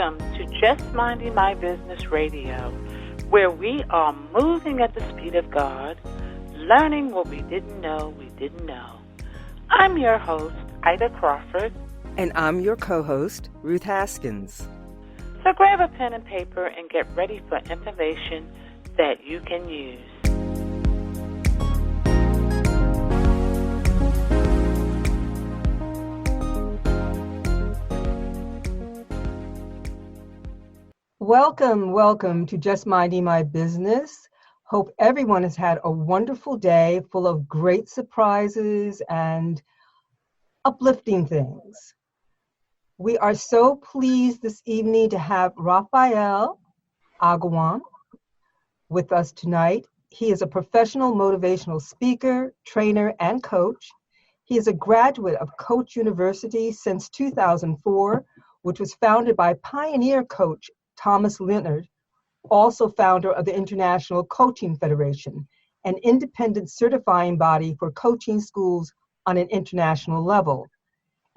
Welcome to Just Minding My Business Radio, where we are moving at the speed of God, learning what we didn't know we didn't know. I'm your host, Ida Crawford. And I'm your co-host, Ruth Haskins. So grab a pen and paper and get ready for information that you can use. Welcome to Just Minding My Business. Hope everyone has had a wonderful day full of great surprises and uplifting things. We are so pleased this evening to have Raphael Aguon with us tonight. He is a professional motivational speaker, trainer, and coach. He is a graduate of Coach University since 2004, which was founded by pioneer coach Thomas Leonard, also founder of the International Coaching Federation, an independent certifying body for coaching schools on an international level.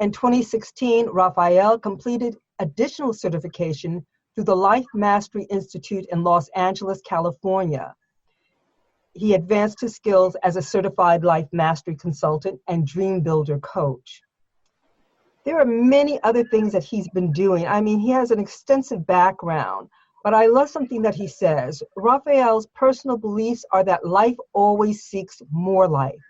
In 2016, Raphael completed additional certification through the Life Mastery Institute in Los Angeles, California. He advanced his skills as a certified life mastery consultant and dream builder coach. There are many other things that he's been doing. I mean, he has an extensive background, but I love something that he says. Raphael's personal beliefs are that life always seeks more life,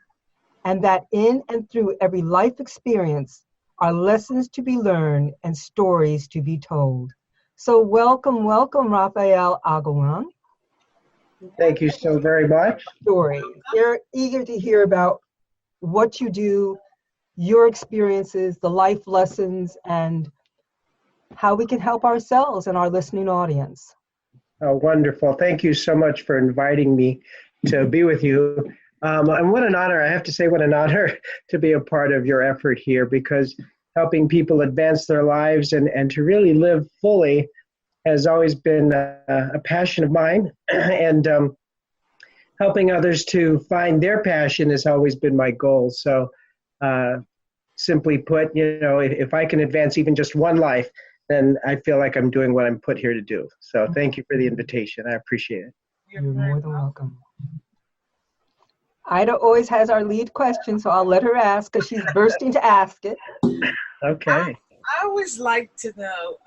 and that in and through every life experience are lessons to be learned and stories to be told. So welcome, Raphael Aguon. Thank you so very much. Story. They're eager to hear about what you do, your experiences, the life lessons, and how we can help ourselves and our listening audience. Oh, wonderful. Thank you so much for inviting me to be with you. And what an honor, I have to say, what an honor to be a part of your effort here, because helping people advance their lives and to really live fully has always been a passion of mine. And helping others to find their passion has always been my goal. So simply put, if I can advance even just one life, then I feel like I'm doing what I'm put here to do. So thank you for the invitation. I appreciate it. You're more than welcome. Ida always has our lead question, so I'll let her ask because she's bursting to ask it. Okay. I always like to know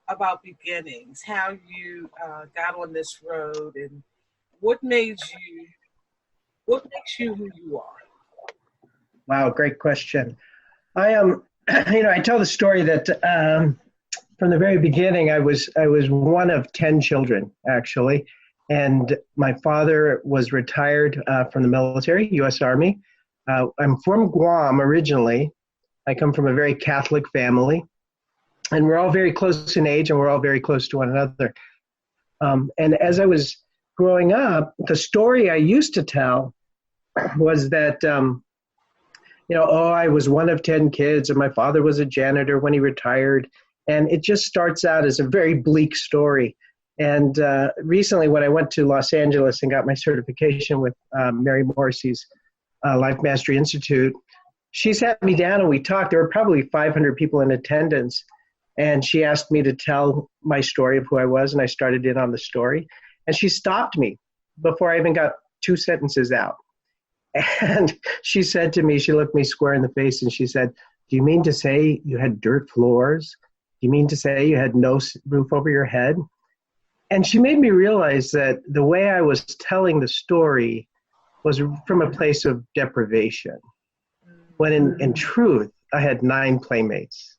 about beginnings, how you got on this road, and what makes you who you are. Wow, great question. I I tell the story that from the very beginning, I was one of 10 children, actually. And my father was retired from the military, U.S. Army. I'm from Guam originally. I come from a very Catholic family. And we're all very close in age, and we're all very close to one another. And as I was growing up, the story I used to tell was that, I was one of 10 kids, and my father was a janitor when he retired. And it just starts out as a very bleak story. And recently, when I went to Los Angeles and got my certification with Mary Morrissey's Life Mastery Institute, she sat me down and we talked. There were probably 500 people in attendance. And she asked me to tell my story of who I was, and I started in on the story. And she stopped me before I even got 2 sentences out. And she said to me, she looked me square in the face, and she said, "Do you mean to say you had dirt floors? Do you mean to say you had no roof over your head?" And she made me realize that the way I was telling the story was from a place of deprivation, when in truth, I had 9 playmates.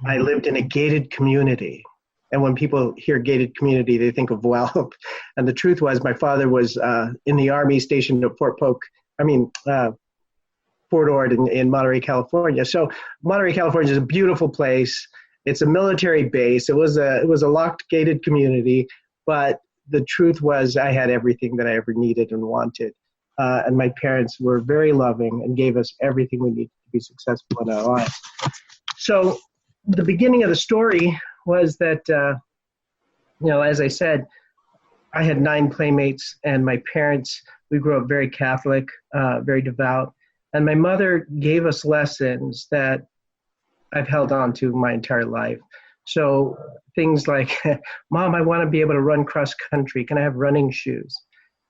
I lived in a gated community. And when people hear gated community, they think of wealth. And the truth was, my father was in the Army stationed at Fort Ord in Monterey, California. So Monterey, California is a beautiful place. It's a military base. It was a locked, gated community. But the truth was, I had everything that I ever needed and wanted. And my parents were very loving and gave us everything we needed to be successful in our lives. So the beginning of the story was that, as I said, I had 9 playmates, and my parents, we grew up very Catholic, very devout. And my mother gave us lessons that I've held on to my entire life. So things like, Mom, I want to be able to run cross country. Can I have running shoes?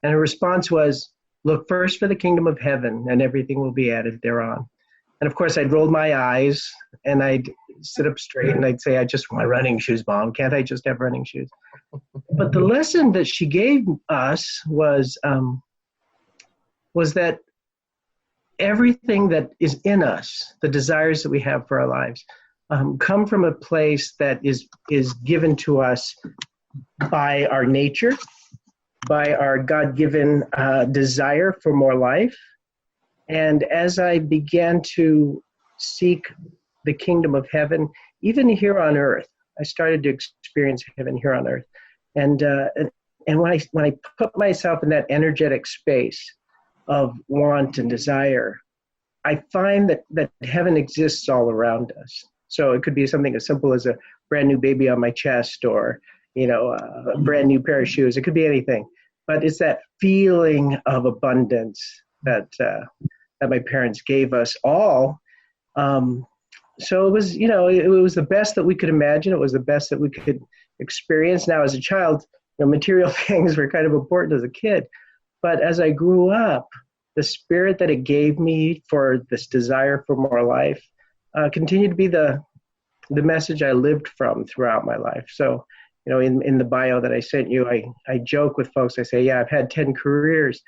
And her response was, look first for the kingdom of heaven and everything will be added thereon. And of course, I'd roll my eyes and I'd sit up straight and I'd say, I just want running shoes, Mom. Can't I just have running shoes? But the lesson that she gave us was that everything that is in us, the desires that we have for our lives, come from a place that is given to us by our nature, by our God-given desire for more life. And as I began to seek the kingdom of heaven, even here on earth, I started to experience heaven here on earth. And when I put myself in that energetic space of want and desire, I find that heaven exists all around us. So it could be something as simple as a brand new baby on my chest, or a brand new pair of shoes. It could be anything, but it's that feeling of abundance that my parents gave us all. So it was, it was the best that we could imagine. It was the best that we could experience. Now, as a child, material things were kind of important as a kid, but as I grew up, the spirit that it gave me for this desire for more life continued to be the message I lived from throughout my life. So, in the bio that I sent you, I joke with folks. I say, yeah, I've had 10 careers,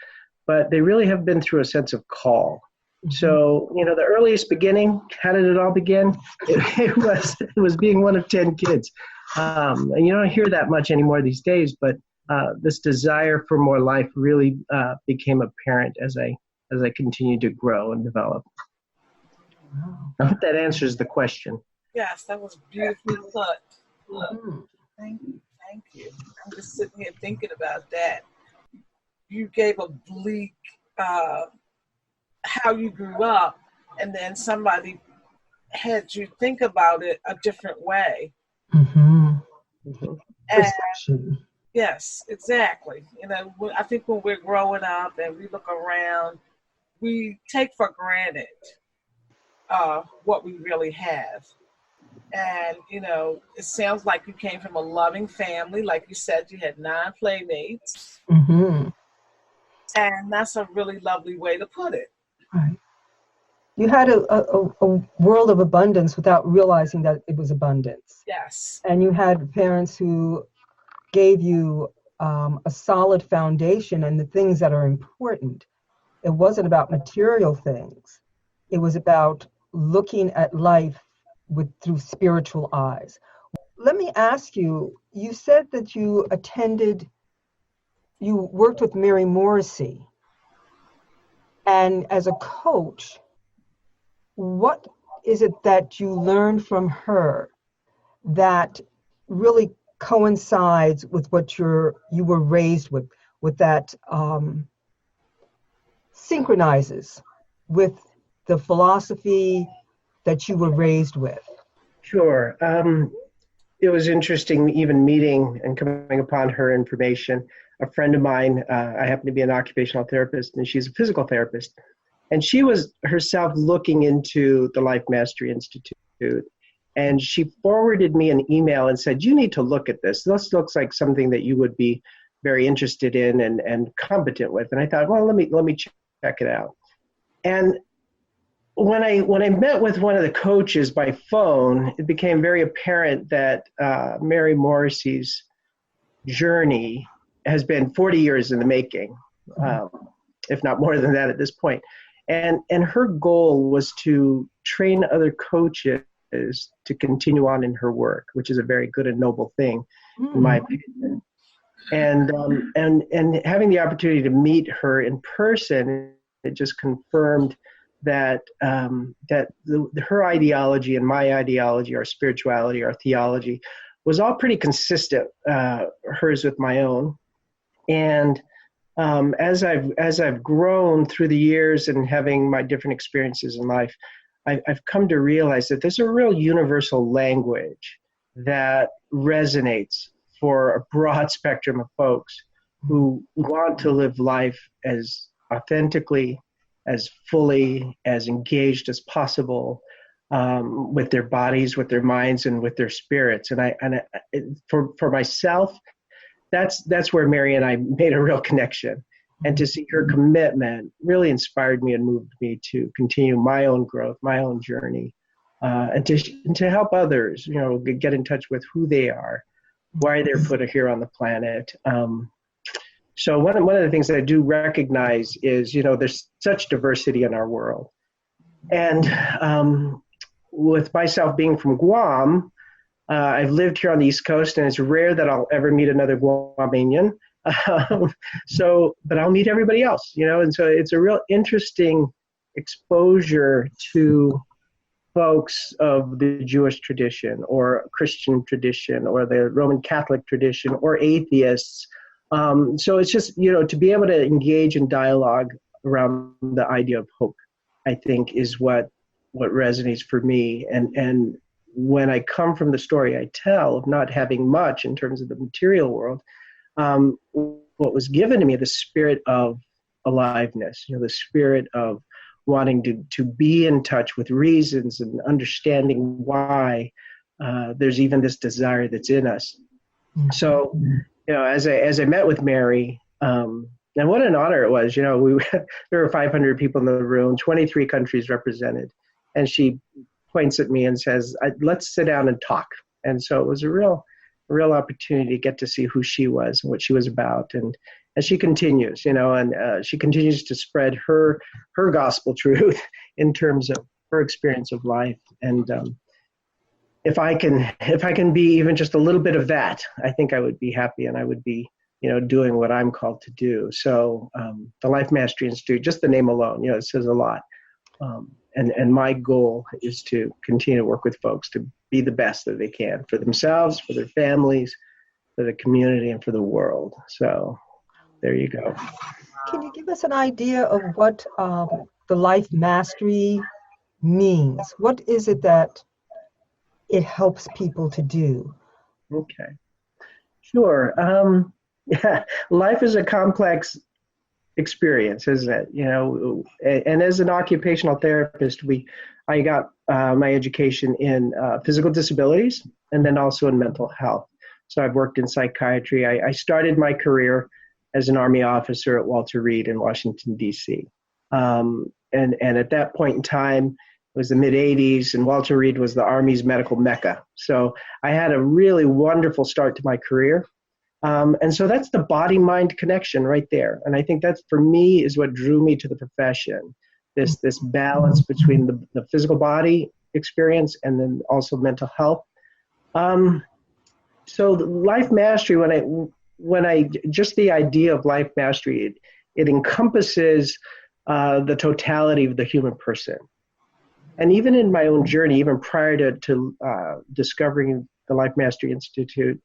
but they really have been through a sense of call. Mm-hmm. So, the earliest beginning, how did it all begin? It was being one of 10 kids. And you don't hear that much anymore these days, but this desire for more life really became apparent as I continued to grow and develop. Wow. I hope that answers the question. Yes, that was beautifully put. Thank you. I'm just sitting here thinking about that. You gave a bleak how you grew up, and then somebody had you think about it a different way. Mm-hmm. Mm-hmm. Perception. Yes, exactly. I think when we're growing up and we look around, we take for granted what we really have. And, it sounds like you came from a loving family. Like you said, you had 9 playmates. Mm-hmm. And that's a really lovely way to put it. Right. You had a world of abundance without realizing that it was abundance. Yes. And you had parents who gave you a solid foundation and the things that are important. It wasn't about material things. It was about looking at life through spiritual eyes. Let me ask you, you said that you worked with Mary Morrissey. And as a coach, what is it that you learned from her that really coincides with what you were raised with that synchronizes with the philosophy that you were raised with? Sure. It was interesting even meeting and coming upon her information. A friend of mine, I happen to be an occupational therapist, and she's a physical therapist. And she was herself looking into the Life Mastery Institute. And she forwarded me an email and said, you need to look at this. This looks like something that you would be very interested in and competent with. And I thought, well, let me check it out. And when I met with one of the coaches by phone, it became very apparent that Mary Morrissey's journey has been 40 years in the making, if not more than that at this point. And her goal was to train other coaches to continue on in her work, which is a very good and noble thing, in my opinion. And having the opportunity to meet her in person, it just confirmed that her ideology and my ideology, our spirituality, our theology, was all pretty consistent, hers with my own. And as I've grown through the years and having my different experiences in life, I've come to realize that there's a real universal language that resonates for a broad spectrum of folks who want to live life as authentically, as fully, as engaged as possible, with their bodies, with their minds, and with their spirits. For myself, that's where Mary and I made a real connection. And to see her commitment really inspired me and moved me to continue my own growth, my own journey, and to help others, get in touch with who they are, why they're put here on the planet. So one of the things that I do recognize is, there's such diversity in our world. And with myself being from Guam, I've lived here on the East Coast, and it's rare that I'll ever meet another Guamanian. But I'll meet everybody else, and so it's a real interesting exposure to folks of the Jewish tradition or Christian tradition or the Roman Catholic tradition or atheists. So it's just, to be able to engage in dialogue around the idea of hope, I think is what resonates for me. And when I come from the story I tell of not having much in terms of the material world, what was given to me, the spirit of aliveness, the spirit of wanting to be in touch with reasons and understanding why there's even this desire that's in us. So, as I met with Mary, and what an honor it was, there were 500 people in the room, 23 countries represented, and she points at me and says, let's sit down and talk. And so it was a real opportunity to get to see who she was and what she was about. And she continues, she continues to spread her gospel truth in terms of her experience of life. And if I can be even just a little bit of that, I think I would be happy, and I would be, doing what I'm called to do. So the Life Mastery Institute, just the name alone, it says a lot. And my goal is to continue to work with folks to be the best that they can for themselves, for their families, for the community, and for the world. So there you go. Can you give us an idea of what the Life Mastery means? What is it that it helps people to do? Okay. Sure. Life is a complex experience, isn't it? And as an occupational therapist, I got my education in physical disabilities and then also in mental health. So I've worked in psychiatry. I started my career as an Army officer at Walter Reed in Washington, D.C. And at that point in time, it was the mid-'80s, and Walter Reed was the Army's medical mecca. So I had a really wonderful start to my career. And so that's the body-mind connection right there. And I think that's, for me, is what drew me to the profession, this balance between the physical body experience and then also mental health. So the Life Mastery, when I just the idea of Life Mastery, it encompasses the totality of the human person. And even in my own journey, even prior to discovering the Life Mastery Institute,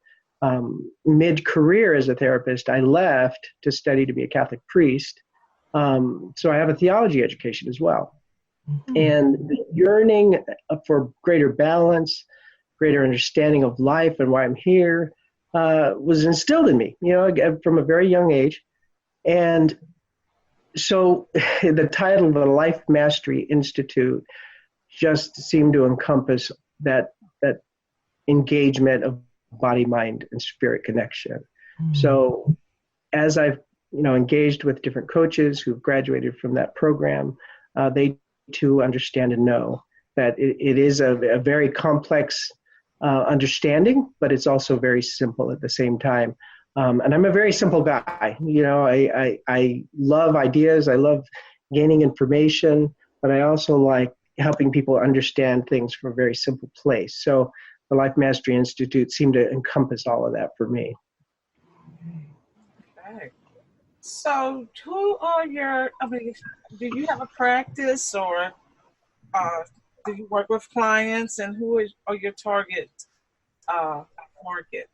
mid-career as a therapist, I left to study to be a Catholic priest. So I have a theology education as well. Mm-hmm. And the yearning for greater balance, greater understanding of life and why I'm here was instilled in me, from a very young age. And so the title of the Life Mastery Institute just seemed to encompass that engagement of body, mind, and spirit connection. Mm-hmm. So as I've engaged with different coaches who've graduated from that program, they too understand and know that it is a very complex understanding, but it's also very simple at the same time. And I'm a very simple guy. I love ideas. I love gaining information, but I also like helping people understand things from a very simple place. So the Life Mastery Institute seemed to encompass all of that for me. Okay. So who are do you have a practice, or do you work with clients, and who are your target market?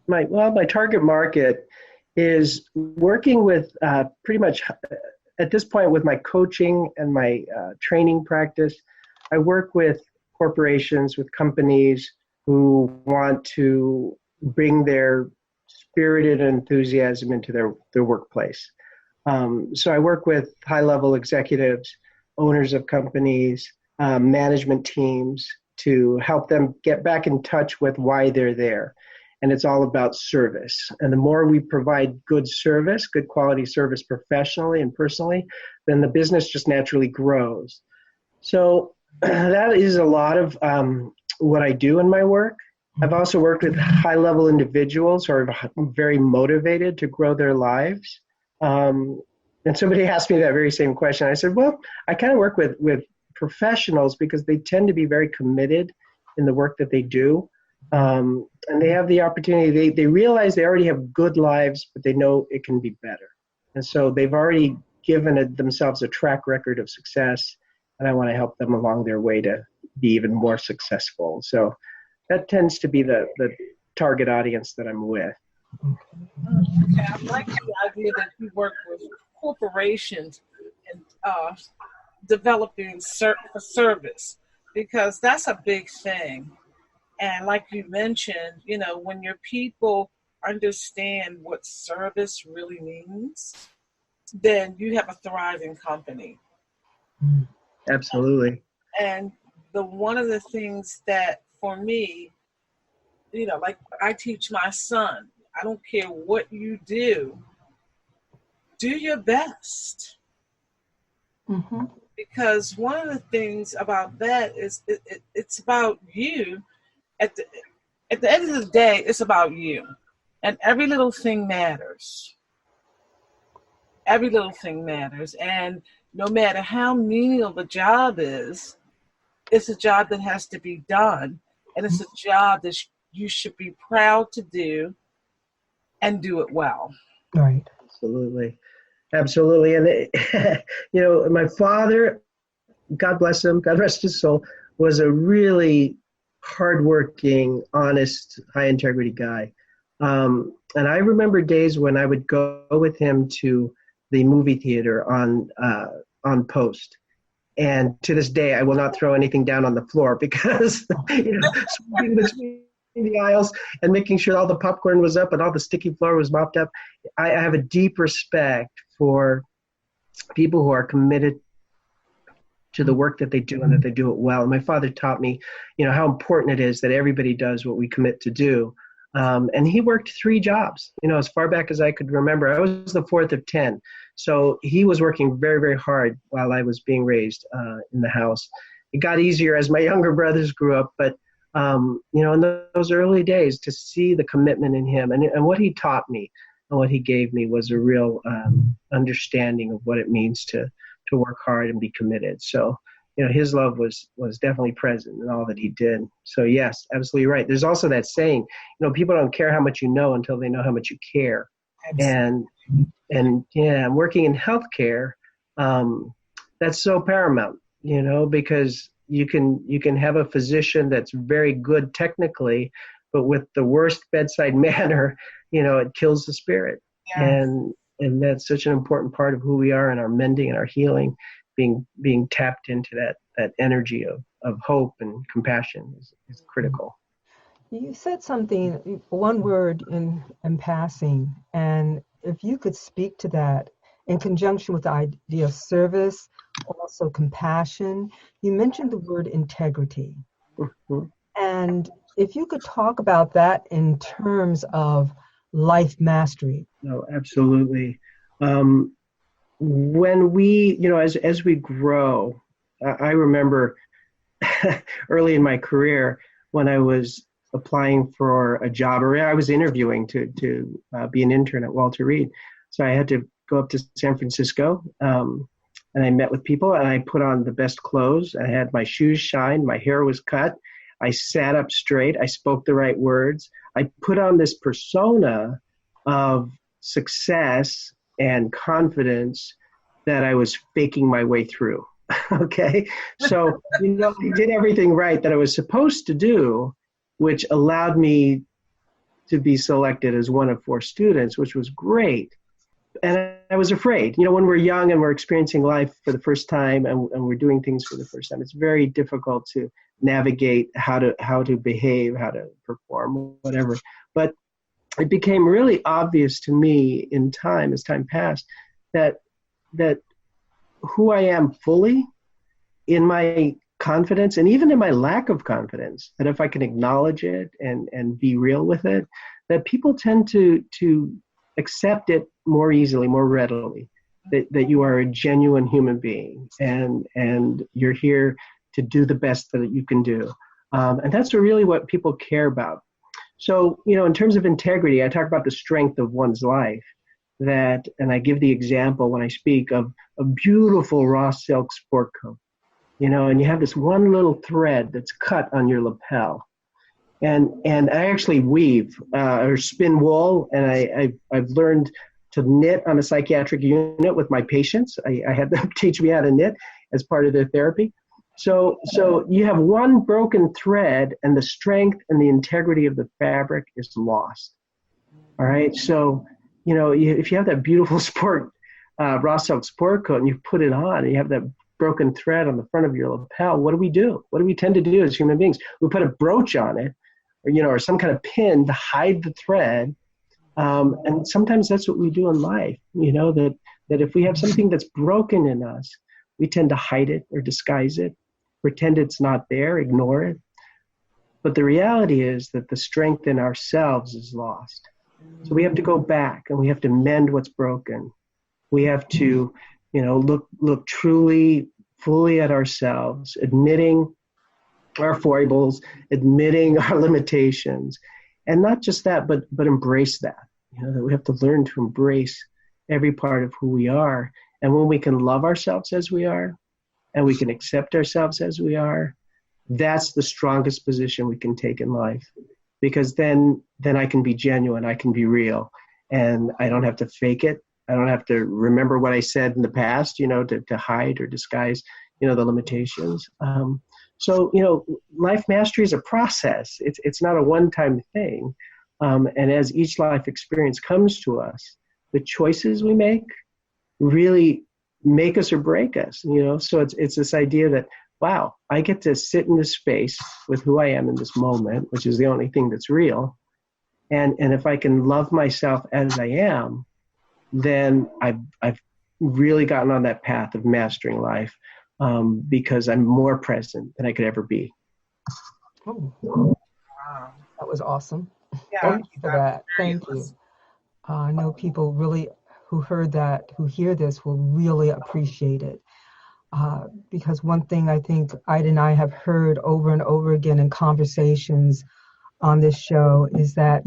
My target market is working with pretty much at this point with my coaching and my training practice. I work with corporations, with companies who want to bring their spirited enthusiasm into their workplace. So I work with high-level executives, owners of companies, management teams to help them get back in touch with why they're there. And it's all about service. And the more we provide good service, good quality service professionally and personally, then the business just naturally grows. So that is a lot of what I do in my work. I've also worked with high-level individuals who are very motivated to grow their lives. And somebody asked me that very same question. I said, well, I kind of work with professionals because they tend to be very committed in the work that they do. And they have the opportunity, they realize they already have good lives, but they know it can be better. And so they've already given themselves a track record of success, and I want to help them along their way to be even more successful. So that tends to be the target audience that I'm with. Okay, I like the idea that you work with corporations and developing for service, because that's a big thing. And like you mentioned, when your people understand what service really means, then you have a thriving company. Absolutely. And one of the things that for me, like I teach my son, I don't care what you do your best. Mm-hmm. Because one of the things about that is it's about you. At the end of the day, it's about you. And every little thing matters. Every little thing matters. And no matter how menial the job is, it's a job that has to be done. And it's a job that you should be proud to do and do it well. Right. Absolutely. Absolutely. And, my father, God bless him, God rest his soul, was a really hardworking, honest, high integrity guy. And I remember days when I would go with him to the movie theater on post. And to this day, I will not throw anything down on the floor because, sweeping between the aisles and making sure all the popcorn was up and all the sticky floor was mopped up. I have a deep respect for people who are committed to the work that they do and that they do it well. And my father taught me, how important it is that everybody does what we commit to do. And he worked 3 jobs, as far back as I could remember. I was the 4th of 10. So he was working very, very hard while I was being raised in the house. It got easier as my younger brothers grew up, but in those early days, to see the commitment in him and what he taught me and what he gave me was a real understanding of what it means to work hard and be committed. So, his love was definitely present in all that he did. So yes, absolutely right. There's also that saying, people don't care how much you know until they know how much you care. Absolutely. And yeah, working in healthcare, that's so paramount, because you can have a physician that's very good technically, but with the worst bedside manner, it kills the spirit. Yes. And that's such an important part of who we are in our mending and our healing, being tapped into that energy of hope and compassion is critical. You said something, one word in passing, and if you could speak to that in conjunction with the idea of service, also compassion, you mentioned the word integrity. Mm-hmm. And if you could talk about that in terms of life mastery. No, absolutely. When we, as we grow, I remember early in my career when I was applying for a job, or I was interviewing to be an intern at Walter Reed. So I had to go up to San Francisco, and I met with people, and I put on the best clothes. I had my shoes shined, my hair was cut, I sat up straight, I spoke the right words. I put on this persona of success and confidence that I was faking my way through. Okay. So, I did everything right that I was supposed to do, which allowed me to be selected as one of 4 students, which was great. And I was afraid, when we're young and we're experiencing life for the first time and we're doing things for the first time, it's very difficult to navigate how to behave, how to perform, whatever. But it became really obvious to me in time, as time passed, that who I am fully in my confidence, and even in my lack of confidence, that if I can acknowledge it and be real with it, that people tend to accept it more easily, more readily, that you are a genuine human being and you're here to do the best that you can do. And that's really what people care about. So, in terms of integrity, I talk about the strength of one's life, and I give the example when I speak of a beautiful raw silk sport coat, and you have this one little thread that's cut on your lapel. And I actually weave or spin wool, and I've learned to knit on a psychiatric unit with my patients. I had them teach me how to knit as part of their therapy. So you have one broken thread, and the strength and the integrity of the fabric is lost. All right. So if you have that beautiful sport raw silk sport coat and you put it on, and you have that broken thread on the front of your lapel, what do we do? What do we tend to do as human beings? We put a brooch on it, or some kind of pin to hide the thread. And sometimes that's what we do in life, that if we have something that's broken in us, we tend to hide it or disguise it, pretend it's not there, ignore it. But the reality is that the strength in ourselves is lost. So we have to go back and we have to mend what's broken. We have to, look truly, fully at ourselves, admitting our foibles, admitting our limitations, and not just that, but embrace that. That we have to learn to embrace every part of who we are. And when we can love ourselves as we are, and we can accept ourselves as we are, that's the strongest position we can take in life. Because then I can be genuine, I can be real, and I don't have to fake it. I don't have to remember what I said in the past, to hide or disguise, the limitations. So life mastery is a process. It's not a one-time thing. And as each life experience comes to us, the choices we make really make us or break us, So it's this idea that, wow, I get to sit in this space with who I am in this moment, which is the only thing that's real. And if I can love myself as I am, then I've really gotten on that path of mastering life, because I'm more present than I could ever be. Oh, wow. That was awesome. Yeah, Thank you for that. Thank you. I know people really who hear this will really appreciate it. Because one thing I think Ida and I have heard over and over again in conversations on this show is that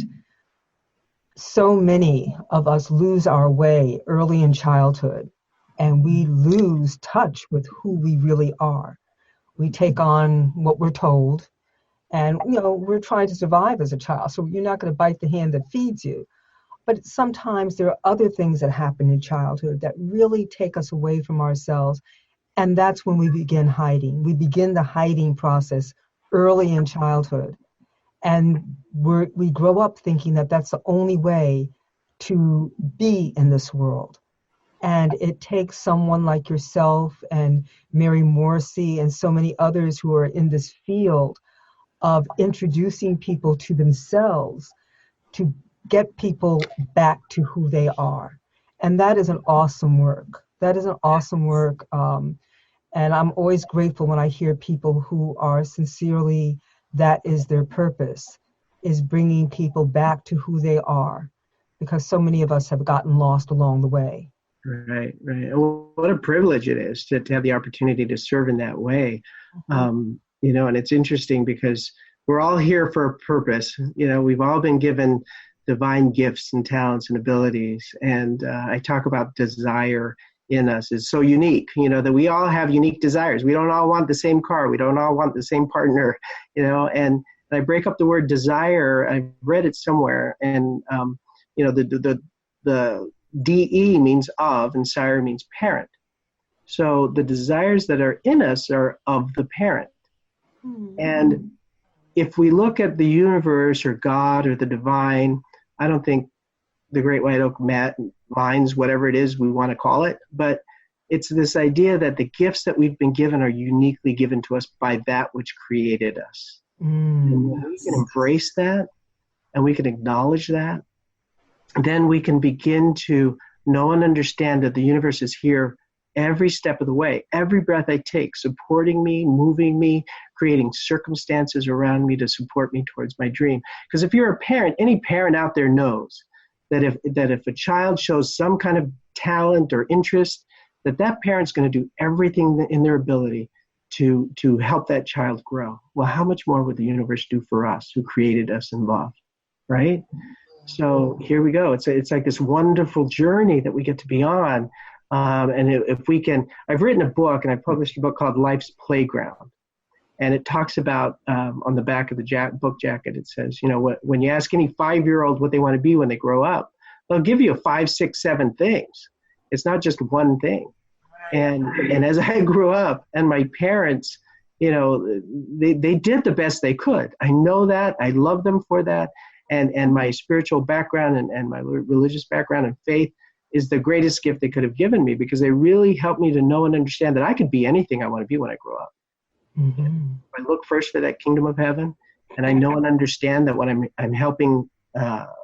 so many of us lose our way early in childhood, and we lose touch with who we really are. We take on what we're told, and we're trying to survive as a child, so you're not going to bite the hand that feeds you. But sometimes there are other things that happen in childhood that really take us away from ourselves, and that's when we begin hiding. We begin the hiding process early in childhood. And we grow up thinking that that's the only way to be in this world. And it takes someone like yourself and Mary Morrissey and so many others who are in this field of introducing people to themselves to get people back to who they are. And that is an awesome work. That is an awesome work. And I'm always grateful when I hear people who are sincerely, that is their purpose, is bringing people back to who they are, because so many of us have gotten lost along the way. Right. What a privilege it is to have the opportunity to serve in that way. And it's interesting because we're all here for a purpose. We've all been given divine gifts and talents and abilities. And I talk about desire in us is so unique, that we all have unique desires. We don't all want the same car. We don't all want the same partner, and I break up the word desire. I've read it somewhere, and, the DE means of, and sire means parent. So the desires that are in us are of the parent. Mm-hmm. And if we look at the universe or God or the divine, I don't think the Great White Oak minds whatever it is we want to call it, but it's this idea that the gifts that we've been given are uniquely given to us by that which created us. And when we can embrace that and we can acknowledge that, then we can begin to know and understand that the universe is here every step of the way, every breath I take, supporting me, moving me, creating circumstances around me to support me towards my dream. Because if you're a parent, any parent out there knows that if a child shows some kind of talent or interest, that parent's going to do everything in their ability to help that child grow. Well, how much more would the universe do for us who created us and love, right? So here we go. It's like this wonderful journey that we get to be on. And if we can, I've written a book and I published a book called Life's Playground. And it talks about, on the back of the book jacket, it says, when you ask any 5-year-old what they want to be when they grow up, they'll give you 5, 6, 7 things. It's not just one thing. And as I grew up, and my parents, they did the best they could. I know that. I love them for that. And my spiritual background and my religious background and faith is the greatest gift they could have given me, because they really helped me to know and understand that I could be anything I want to be when I grow up. Mm-hmm. I look first for that kingdom of heaven, and I know and understand that when I'm helping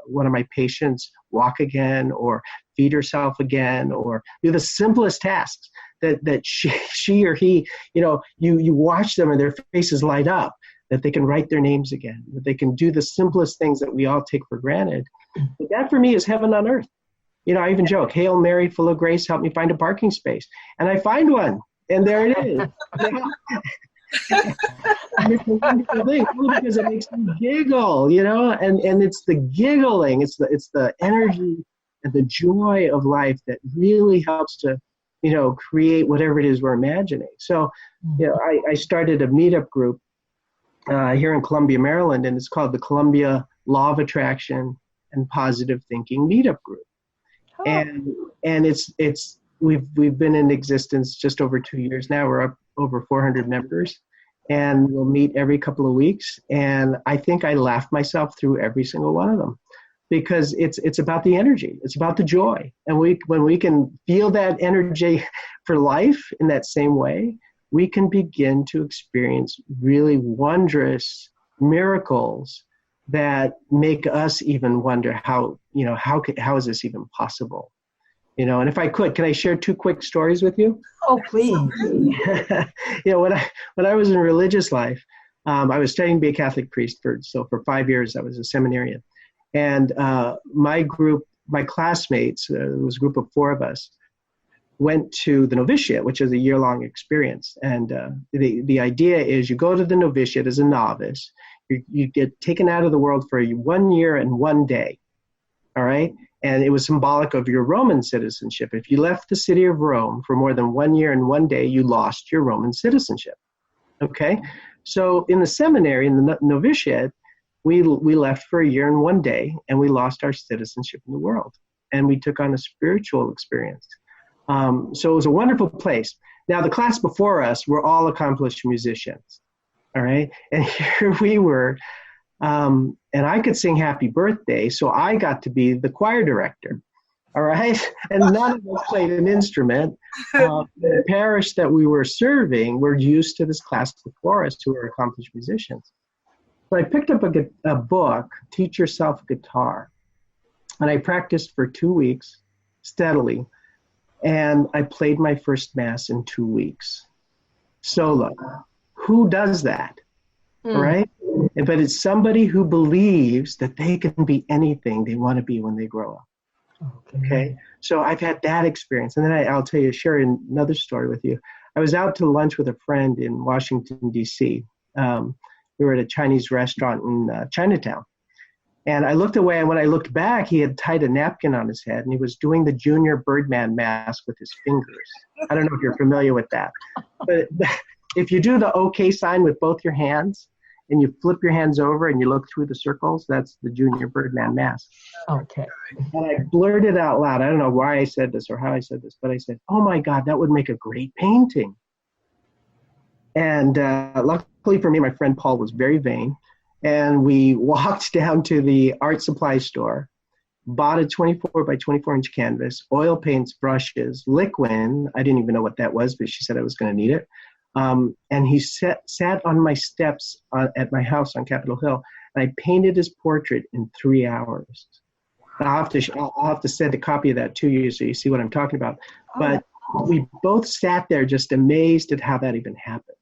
one of my patients walk again, or feed herself again, or do the simplest tasks that she or he, you watch them and their faces light up, that they can write their names again, that they can do the simplest things that we all take for granted. But that for me is heaven on earth. I even joke, Hail Mary, full of grace, help me find a parking space. And I find one, and there it is. And it's a wonderful thing, because it makes me giggle, and it's the giggling, it's the energy and the joy of life that really helps to, create whatever it is we're imagining. So, I started a meetup group here in Columbia, Maryland, and it's called the Columbia Law of Attraction and Positive Thinking Meetup Group. Oh. And we've been in existence just over 2 years now. We're up over 400 members, and we'll meet every couple of weeks. And I think I laughed myself through every single one of them, because it's about the energy, it's about the joy. And when we can feel that energy for life in that same way, we can begin to experience really wondrous miracles that make us even wonder how is this even possible? And if I could, can I share 2 quick stories with you? Oh, please. When I was in religious life, I was studying to be a Catholic priest for 5 years. I was a seminarian. And my classmates, it was a group of 4 of us, went to the novitiate, which is a year-long experience. And the idea is you go to the novitiate as a novice. You get taken out of the world for 1 year and 1 day. All right? And it was symbolic of your Roman citizenship. If you left the city of Rome for more than 1 year and 1 day, you lost your Roman citizenship. Okay? So in the seminary, in the novitiate, we left for 1 year and 1 day, and we lost our citizenship in the world. And we took on a spiritual experience. So it was a wonderful place. Now, the class before us were all accomplished musicians. All right? And here we were. And I could sing Happy Birthday, so I got to be the choir director. All right? And none of us played an instrument. The parish that we were serving were used to this class before us who were accomplished musicians. So I picked up a book, Teach Yourself Guitar. And I practiced for 2 weeks steadily. And I played my first Mass in 2 weeks. Solo. Who does that? Right? But it's somebody who believes that they can be anything they want to be when they grow up. Okay? So I've had that experience. And then I'll share another story with you. I was out to lunch with a friend in Washington, D.C. We were at a Chinese restaurant in Chinatown. And I looked away, and when I looked back, he had tied a napkin on his head, and he was doing the Junior Birdman mask with his fingers. I don't know if you're familiar with that. But if you do the OK sign with both your hands, and you flip your hands over and you look through the circles, that's the Junior Birdman mask. Okay. And I blurted out loud, I don't know why I said this or how I said this, but I said, oh my God, that would make a great painting. And luckily for me, my friend Paul was very vain. And we walked down to the art supply store, bought a 24 by 24 inch canvas, oil paints, brushes, liquid. I didn't even know what that was, but she said I was going to need it. And he sat on my steps at my house on Capitol Hill, and I painted his portrait in 3 hours. I'll have to send a copy of that to you so you see what I'm talking about. But we both sat there just amazed at how that even happened,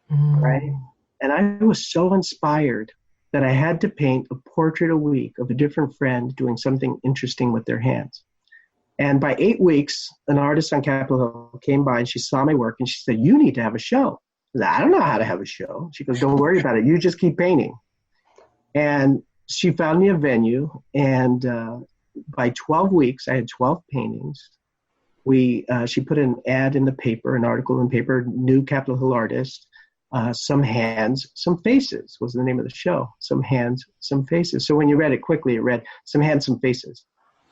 right? And I was so inspired that I had to paint a portrait a week of a different friend doing something interesting with their hands. And by 8 weeks, an artist on Capitol Hill came by and she saw my work and she said, "You need to have a show." I said, "I don't know how to have a show." She goes, "Don't worry about it. You just keep painting." And she found me a venue, and by 12 weeks, I had 12 paintings. She put an ad in the paper, an article in the paper, new Capitol Hill artist, some hands, some faces was the name of the show. Some hands, some faces. So when you read it quickly, it read some hands, some faces,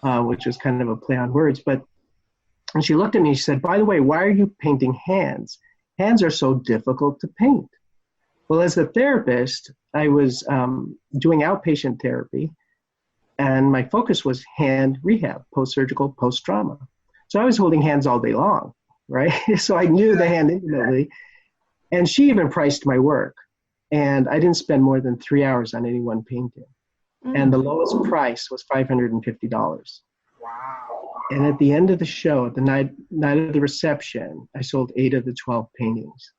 which was kind of a play on words. And she looked at me and she said, "By the way, why are you painting hands? Hands are so difficult to paint." Well, as a therapist, I was doing outpatient therapy, and my focus was hand rehab, post-surgical, post-trauma. So I was holding hands all day long, right? So I knew the hand intimately. And she even priced my work. And I didn't spend more than 3 hours on any one painting. And the lowest price was $550. Wow. And at the end of the show, at the night of the reception, I sold 8 of the 12 paintings.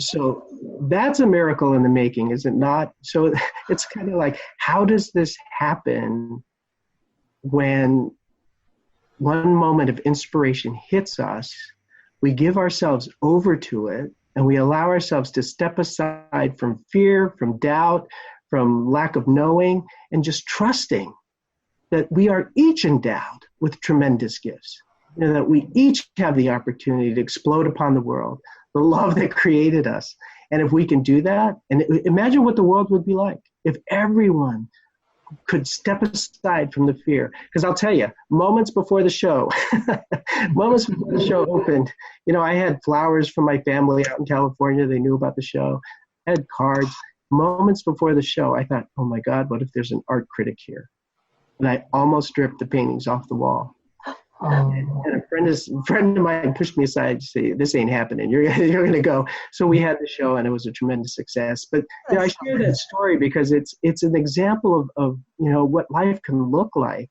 So that's a miracle in the making, is it not? So it's kind of like, how does this happen when one moment of inspiration hits us, we give ourselves over to it, and we allow ourselves to step aside from fear, from doubt, from lack of knowing, and just trusting that we are each endowed with tremendous gifts. That we each have the opportunity to explode upon the world, the love that created us. And if we can do that, and imagine what the world would be like if everyone could step aside from the fear. Because I'll tell you, moments before the show opened, I had flowers from my family out in California. They knew about the show. I had cards. Moments before the show, I thought, oh my God, what if there's an art critic here? And I almost stripped the paintings off the wall. And a friend of mine pushed me aside to say, "This ain't happening. You're going to go." So we had the show, and it was a tremendous success. But I share that story because it's an example of what life can look like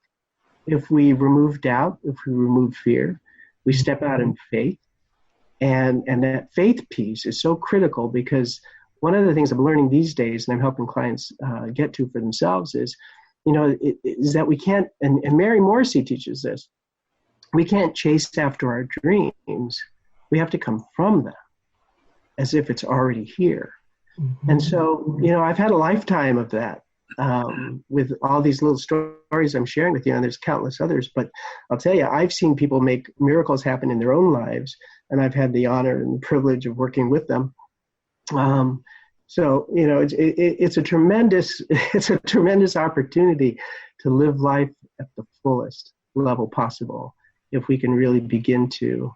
if we remove doubt, if we remove fear, we step out in faith, and that faith piece is so critical, because one of the things I'm learning these days, and I'm helping clients get to for themselves, is is that we can't. And Mary Morrissey teaches this. We can't chase after our dreams. We have to come from them as if it's already here. Mm-hmm. And so, I've had a lifetime of that with all these little stories I'm sharing with you, and there's countless others. But I'll tell you, I've seen people make miracles happen in their own lives, and I've had the honor and privilege of working with them. So, it's a tremendous opportunity to live life at the fullest level possible, if we can really begin to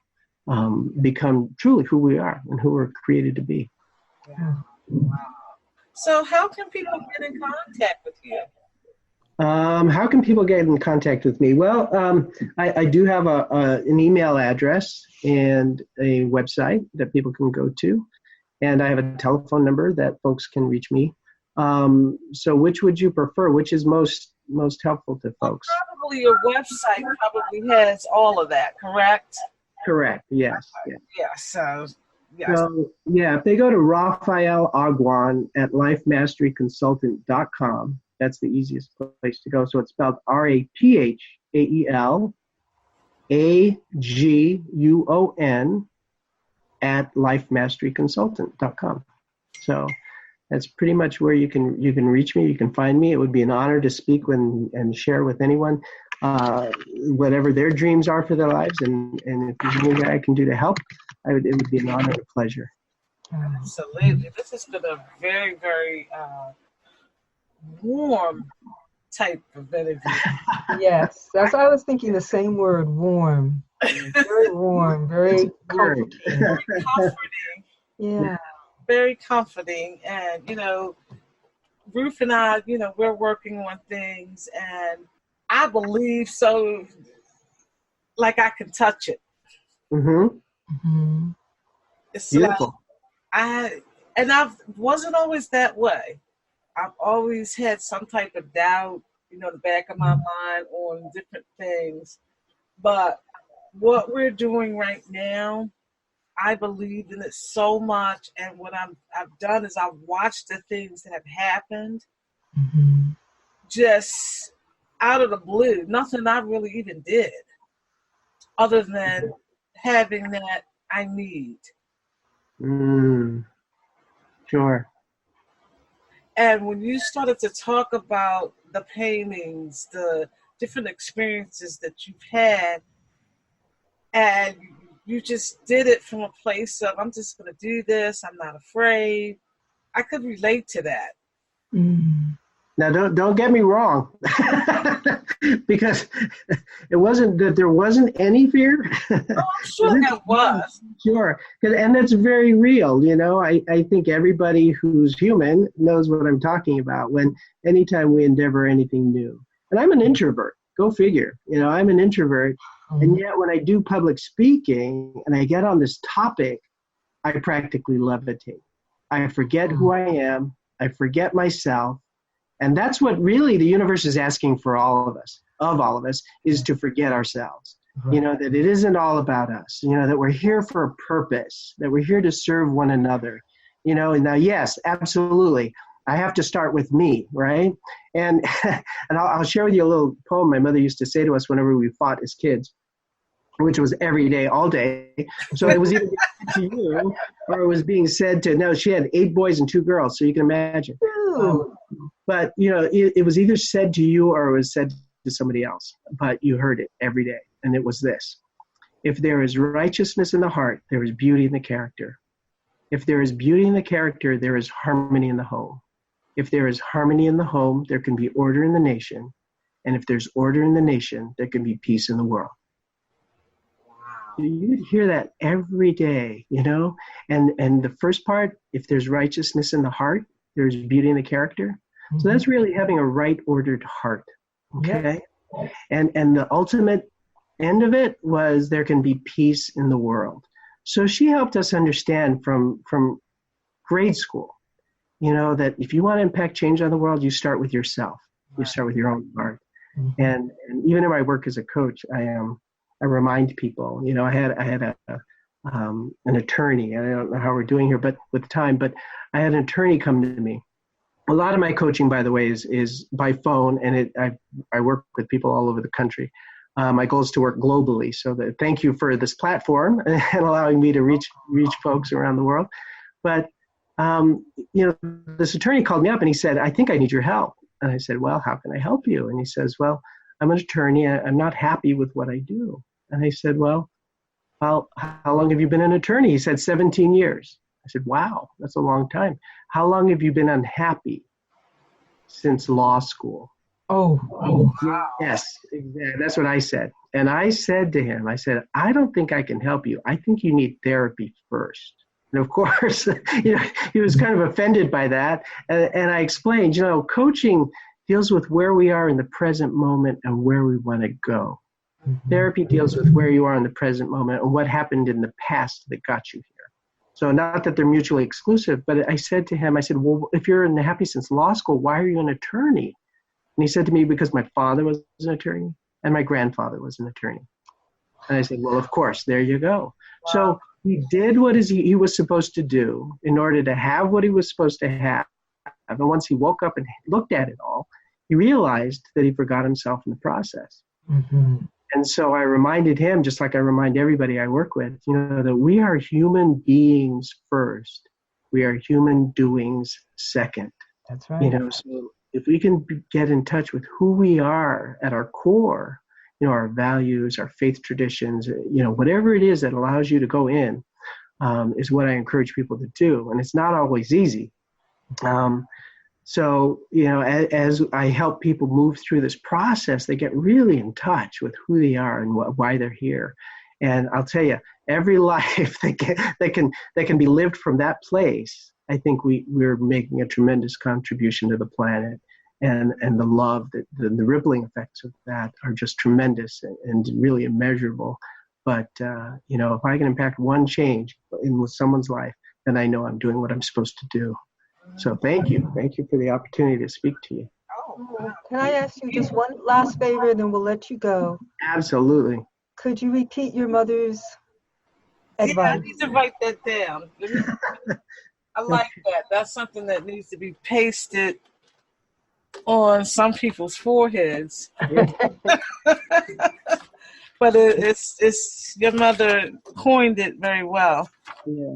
become truly who we are and who we're created to be. Yeah. Wow. So how can people get in contact with you? How can people get in contact with me? Well, I do have an email address and a website that people can go to. And I have a telephone number that folks can reach me. So which would you prefer? Which is most helpful to folks? Probably your website probably has all of that, correct? Correct, yes. Yes. So, if they go to Raphael Aguon at lifemasteryconsultant.com, that's the easiest place to go. So it's spelled RAPHAEL AGUON at lifemasteryconsultant.com. So that's pretty much where you can reach me. You can find me. It would be an honor to speak and share with anyone whatever their dreams are for their lives. And if there's anything I can do to help, it would be an honor and a pleasure. Absolutely. This has been a very, very warm type of interview. Yes, that's I was thinking the same word, warm. Very warm, very comforting. Very comforting. Yeah. Very comforting. And, Ruth and I, we're working on things, and I believe so, like I can touch it. Mm-hmm. Mm-hmm. It's beautiful. I wasn't always that way. I've always had some type of doubt, the back of my mind on different things. But what we're doing right now, I believe in it so much. And what I've done is I've watched the things that have happened just out of the blue. Nothing I really even did other than having that I need. Sure. And when you started to talk about the paintings, the different experiences that you've had, and you just did it from a place of, I'm just going to do this, I'm not afraid. I could relate to that. Now, don't get me wrong, because it wasn't that there wasn't any fear. Oh, I'm sure there was. Sure, and that's very real. You know, I think everybody who's human knows what I'm talking about when anytime we endeavor anything new. And I'm an introvert. Go figure. You know, I'm an introvert. And yet when I do public speaking and I get on this topic, I practically levitate. I forget who I am. I forget myself. And that's what really the universe is asking for all of us, is to forget ourselves. Right. You know, that it isn't all about us, you know, that we're here for a purpose, that we're here to serve one another. You know, and now, yes, absolutely. I have to start with me, right? And I'll share with you a little poem my mother used to say to us whenever we fought as kids, which was every day, all day. So it was either said to you or it was being said to, no, she had 8 boys and 2 girls, so you can imagine. But, you know, it was either said to you or it was said to somebody else, but you heard it every day. And it was this: if there is righteousness in the heart, there is beauty in the character. If there is beauty in the character, there is harmony in the home. If there is harmony in the home, there can be order in the nation. And if there's order in the nation, there can be peace in the world. Wow. You would hear that every day, you know? And the first part, if there's righteousness in the heart, there's beauty in the character. So that's really having a right ordered heart. Okay. Yes. And the ultimate end of it was there can be peace in the world. So she helped us understand from grade school, you know, that if you want to impact change on the world, you start with yourself. You start with your own heart. And even in my work as a coach, I remind people, you know, I had an attorney, and I don't know how we're doing here, but with time, but I had an attorney come to me. A lot of my coaching, by the way, is by phone, and I work with people all over the country. My goal is to work globally. So thank you for this platform and allowing me to reach folks around the world. But, you know, this attorney called me up and he said, I think I need your help. And I said, well, how can I help you? And he says, well, I'm an attorney. I'm not happy with what I do. And I said, well, how long have you been an attorney? He said, 17 years. I said, wow, that's a long time. How long have you been unhappy? Since law school. Oh, wow. Yes, exactly. That's what I said. And I said to him, I said, I don't think I can help you. I think you need therapy first. And of course, you know, he was kind of offended by that. And I explained, you know, coaching deals with where we are in the present moment and where we want to go. Therapy deals with where you are in the present moment and what happened in the past that got you here. So not that they're mutually exclusive, but I said to him, I said, well, if you're unhappy since law school, why are you an attorney? And he said to me, because my father was an attorney and my grandfather was an attorney. And I said, well, of course, there you go. Wow. So he did what he was supposed to do in order to have what he was supposed to have. And once he woke up and looked at it all, he realized that he forgot himself in the process. And so I reminded him, just like I remind everybody I work with, you know, that we are human beings first. We are human doings second. That's right. You know, so if we can get in touch with who we are at our core, you know, our values, our faith traditions, you know, whatever it is that allows you to go in, is what I encourage people to do. And it's not always easy. So, you know, as I help people move through this process, they get really in touch with who they are and why they're here. And I'll tell you, every life that can be lived from that place, I think we're making a tremendous contribution to the planet. And the love, the rippling effects of that are just tremendous and really immeasurable. But, you know, if I can impact one change in someone's life, then I know I'm doing what I'm supposed to do. So thank you. Thank you for the opportunity to speak to you. Can I ask you just one last favor, then we'll let you go? Absolutely. Could you repeat your mother's Yeah, I advice? need to write that down. I like that. That's something that needs to be pasted on some people's foreheads. But it's your mother coined it very well. Yeah.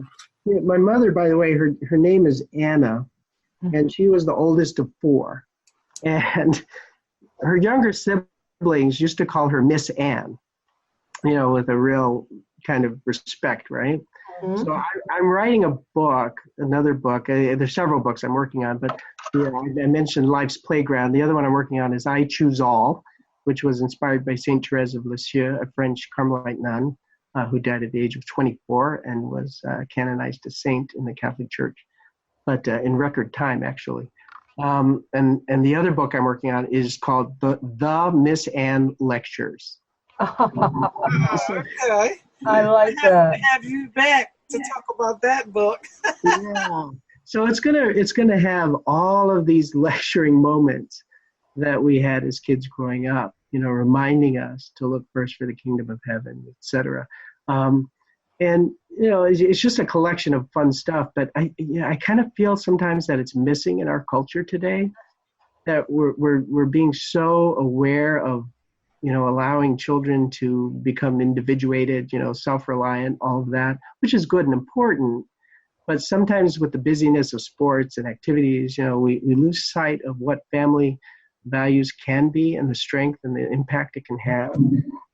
My mother, by the way, her name is Anna, and she was the oldest of four. And her younger siblings used to call her Miss Ann, with a real kind of respect, right? Mm-hmm. So I'm writing another book. There's several books I'm working on, but I mentioned Life's Playground. The other one I'm working on is I Choose All, which was inspired by Saint Therese of Lisieux, a French Carmelite nun who died at the age of 24 and was canonized a saint in the Catholic Church, but in record time, actually. And the other book I'm working on is called The Miss Ann Lectures. Okay. I like that. Have you back to talk about that book? Yeah. So it's gonna have all of these lecturing moments that we had as kids growing up, reminding us to look first for the kingdom of heaven, etc. And it's just a collection of fun stuff. But I kind of feel sometimes that it's missing in our culture today. That we're being so aware of, allowing children to become individuated, self-reliant, all of that, which is good and important. But sometimes with the busyness of sports and activities, we lose sight of what family values can be and the strength and the impact it can have.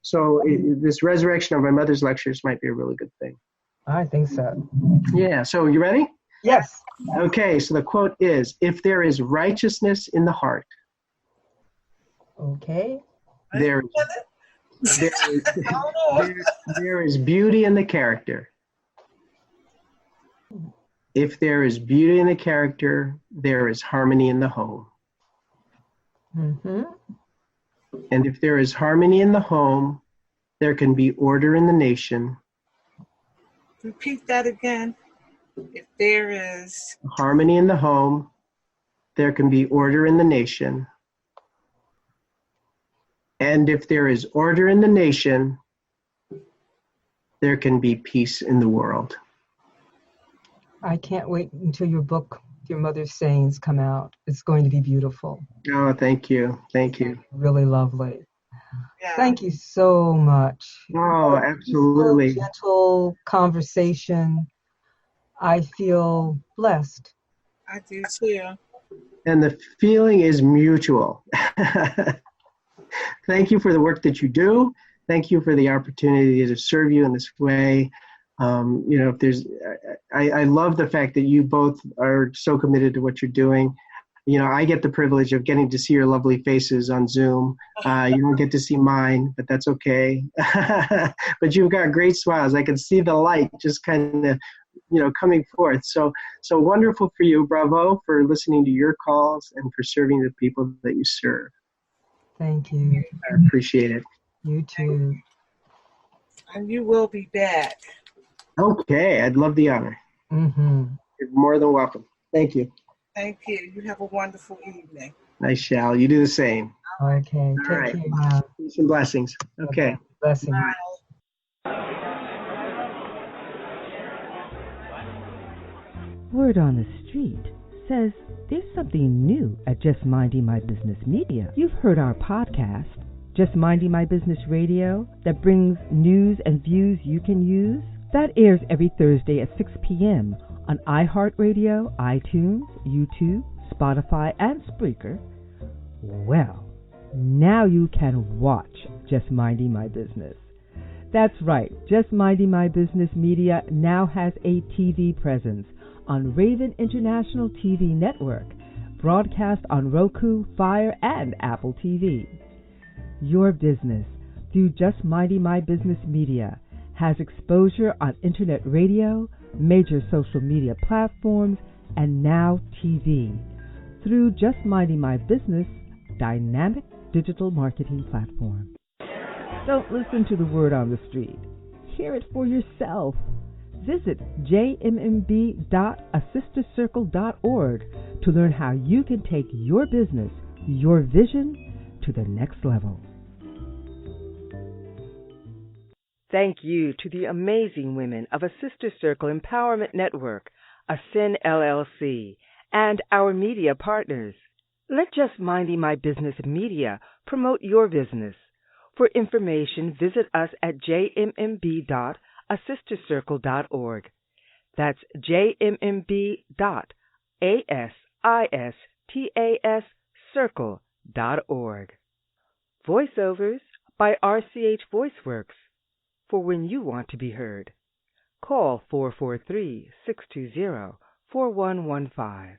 So this resurrection of my mother's lectures might be a really good thing. I think so. Yeah. So you ready? Yes. Okay. So the quote is, if there is righteousness in the heart. Okay. There is beauty in the character. If there is beauty in the character, there is harmony in the home. Mm-hmm. And if there is harmony in the home, there can be order in the nation. Repeat that again. If there is harmony in the home, there can be order in the nation. And if there is order in the nation, there can be peace in the world. I can't wait until your book, Your Mother's Sayings, come out. It's going to be beautiful. Oh, thank you. Thank you. Really lovely. Yeah. Thank you so much. Oh, absolutely. Gentle conversation. I feel blessed. I do too. And the feeling is mutual. Thank you for the work that you do. Thank you for the opportunity to serve you in this way. If there's, I love the fact that you both are so committed to what you're doing. I get the privilege of getting to see your lovely faces on Zoom. You don't get to see mine, but that's okay. But you've got great smiles. I can see the light just kind of, coming forth. So wonderful for you. Bravo for listening to your calls and for serving the people that you serve. Thank you. I appreciate it. You too. And you will be back. Okay, I'd love the honor. Mm-hmm. You're more than welcome. Thank you. Thank you. You have a wonderful evening. I shall. You do the same. Okay. All right. Take care. Peace and blessings. Okay. Blessings. Bye. Word on the street says there's something new at Just Minding My Business Media. You've heard our podcast, Just Minding My Business Radio, that brings news and views you can use. That airs every Thursday at 6 p.m. on iHeartRadio, iTunes, YouTube, Spotify, and Spreaker. Well, now you can watch Just Minding My Business. That's right, Just Minding My Business Media now has a TV presence on Raven International TV Network, broadcast on Roku, Fire, and Apple TV. Your business, through Just Minding My Business Media, has exposure on internet radio, major social media platforms, and now TV, through Just Minding My Business dynamic digital marketing platform. Don't listen to the word on the street. Hear it for yourself. Visit jmb.asistercircle.org to learn how you can take your business, your vision, to the next level. Thank you to the amazing women of a Sister Circle Empowerment Network, ASCEN LLC, and our media partners. Let Just Minding My Business Media promote your business. For information, visit us at jmmb.asistercircle.org. That's jmmb.asistascircle.org. Voiceovers by RCH VoiceWorks. For when you want to be heard. Call 443-620-4115.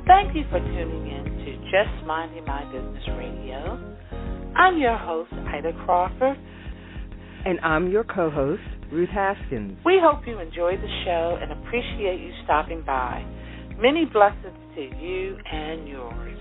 Thank you for tuning in to Just Minding My Business Radio. I'm your host, Ida Crawford. And I'm your co-host, Ruth Haskins. We hope you enjoyed the show and appreciate you stopping by. Many blessings to you and yours.